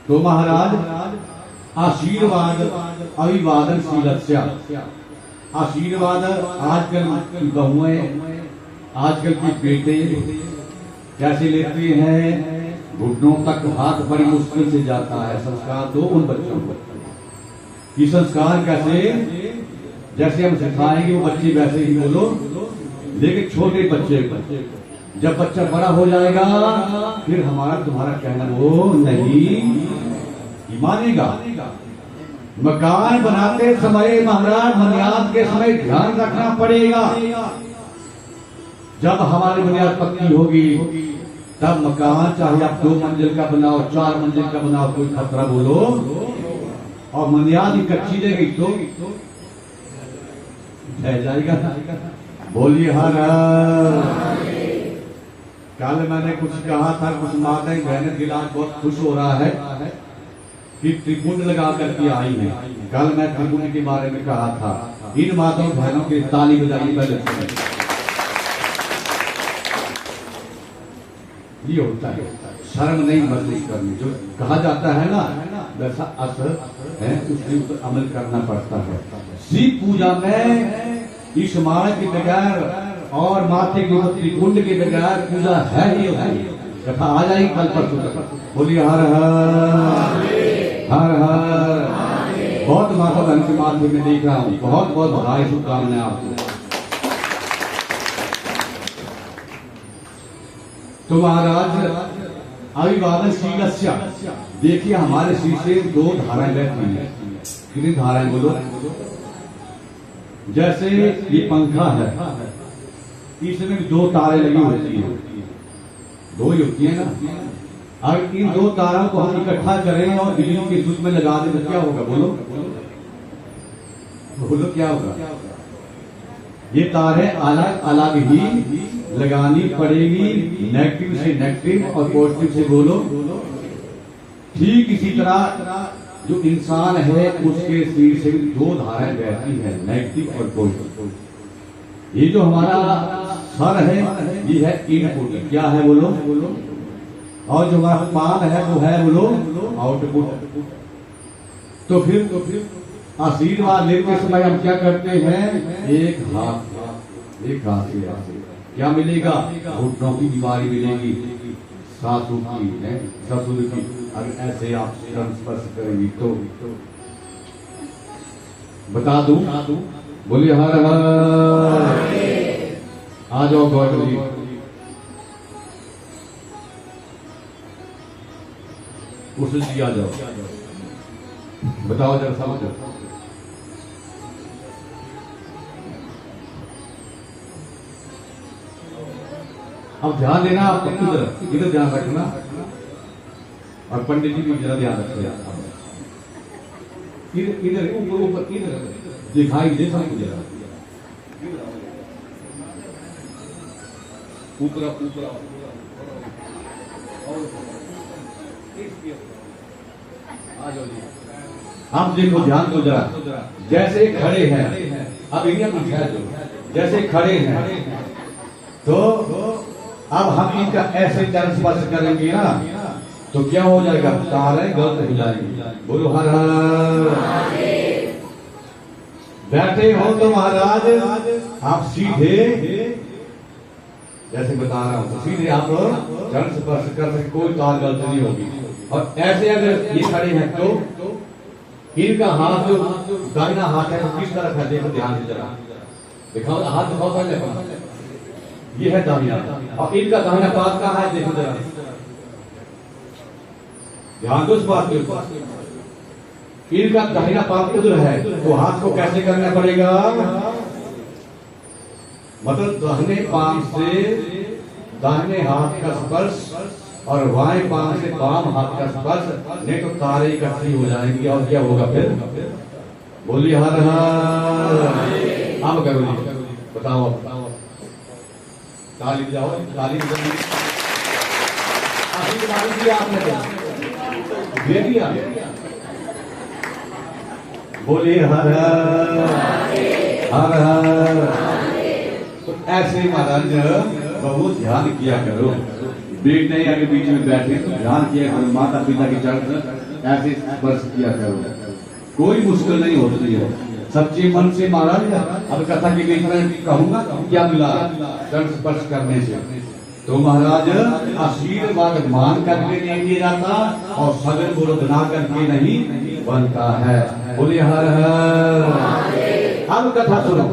तो महाराज आशीर्वाद अभिवादनशीलस्य, आशीर्वाद आजकल की बहुएं, आजकल के बेटे कैसे लेते हैं, घुटनों तक हाथ बड़ी मुश्किल से जाता है। संस्कार दो उन बच्चों को। ये संस्कार कैसे, जैसे हम सिखाएंगे वो बच्चे वैसे ही बोलो, लेकिन छोटे बच्चे जब बच्चा बड़ा हो जाएगा फिर हमारा तुम्हारा कहना वो नहीं मानेगा। मकान बनाते समय महाराज बुनियाद के समय ध्यान रखना पड़ेगा। जब हमारी बुनियाद पक्की होगी तब मकान चाहे आप 2 मंजिल का बनाओ, 4 मंजिल का बनाओ, कोई खतरा बोलो, और बुनियाद ही कच्ची रह गई तो ढह जाएगा। बोलिए हर। कल मैंने कुछ कहा था, कुछ माताएं बहनें दिल आज बहुत खुश हो रहा है कि त्रिकुंड लगा करके आई है। कल मैं त्रिकुंड के बारे में कहा था। इन माताओं बहनों के ताली बजाइए पहले। ये होता है शर्म नहीं महसूस करनी, जो कहा जाता है ना वैसा असर है, उसके ऊपर अमल करना पड़ता है। शिव पूजा में इस माला के बगैर और माथे के ऊपर त्रिकुंड के बगैर पूजा है ही नहीं। कथा आ जाएगी कल परसों तक। बोलिए हर हर हर हर। बहुत माता बहन के माथे में देख रहा हूँ, बहुत बहुत बधाई शुभकामनाएं आपको। तो महाराज अभिवादनशीलस्य, देखिए हमारे श्री से 2 धाराएं बहती हैं। कितनी धाराएं बोलो? जैसे ये पंखा है, इसमें 2 तारें लगी होती है, 2 ही होती है ना। अगर इन 2 तारों को हम इकट्ठा करें और बिजली के स्विच में लगा दें तो क्या होगा? बोलो बोलो क्या होगा? ये तारें अलग अलग ही लगानी पड़ेगी, नेगेटिव से नेगेटिव और पॉजिटिव से बोलो। ठीक इसी तरह जो इंसान है उसके शरीर से 2 धाराएं बहती है, नेगेटिव और पॉजिटिव। ये जो हमारा सर है ये है इनपुट, क्या है बोलो, और जो हमारा पान है वो है बोलो आउटपुट। तो फिर आशीर्वाद लेते समय हम क्या करते हैं? एक हाथ से क्या मिलेगा? घुटनों की बीमारी मिलेगी, सासू की है, ससुर की। अगर ऐसे आप स्पर्श करेंगी तो बता दूं, बोलिए हर हर। आ जाओ गौर जी, कुशल जी आ जाओ, बताओ जरा समझो। अब ध्यान देना, आप इधर ध्यान रखना, और पंडित जी भी जरा ध्यान रखिए। इधर ऊपर ऊपर इधर दिखाई दे सबको, जरा ऊपर ऊपर। आप देखो, ध्यान दो जरा। जैसे खड़े हैं, अब इन्हें पूछा जो जैसे खड़े हैं तो अब हम इनका ऐसे चरण स्पर्श करेंगे ना तो क्या हो जाएगा? तारे गलत हो जाएंगी। बोलो हर हर। बैठे हो तो महाराज आप सीधे, जैसे बता रहा हूं, तो सीधे आप चरण स्पर्श कर सकते, कोई तार गलत नहीं होगी। और ऐसे अगर ये खड़े हैं तो इनका हाथ जो दाहिना हाथ है तो किस तरफ है? देखो ध्यान से जरा दिखाओ, हाथ दिखाओ पहले। ये है दाहिना, और इनका दाहिना पाद कहाँ है? देखो जरा, ध्यान दो इस बात के ऊपर। इनका दाहिना पाद उधर है तो हाथ को कैसे करना पड़ेगा? मतलब दाहिने पांव से दाहिने हाथ का स्पर्श और बाएं पांव से बाम हाथ का स्पर्श, नहीं तो तारे इकट्ठी हो जाएंगी और क्या होगा फिर? बोलिए हर हर। अब करो जी, बताओ ताली बजाओ, ताली आपने दे दिया। बोलिए हर हर हर। तो ऐसे महाराज बहुत ध्यान किया करो। बेटे अगर बीच में बैठे तो ध्यान किया करो, माता पिता की चरण ऐसे स्पर्श किया करो, कोई मुश्किल नहीं होती है, सच्चे मन से। महाराज अब कथा के बीच में कहूंगा क्या मिला चरण स्पर्श करने से, तो महाराज आशीर्वाद मान करके नहीं दिया जाता और सगन विरोध ना करके नहीं बनता है। बोले हर हर। अब कथा सुनो।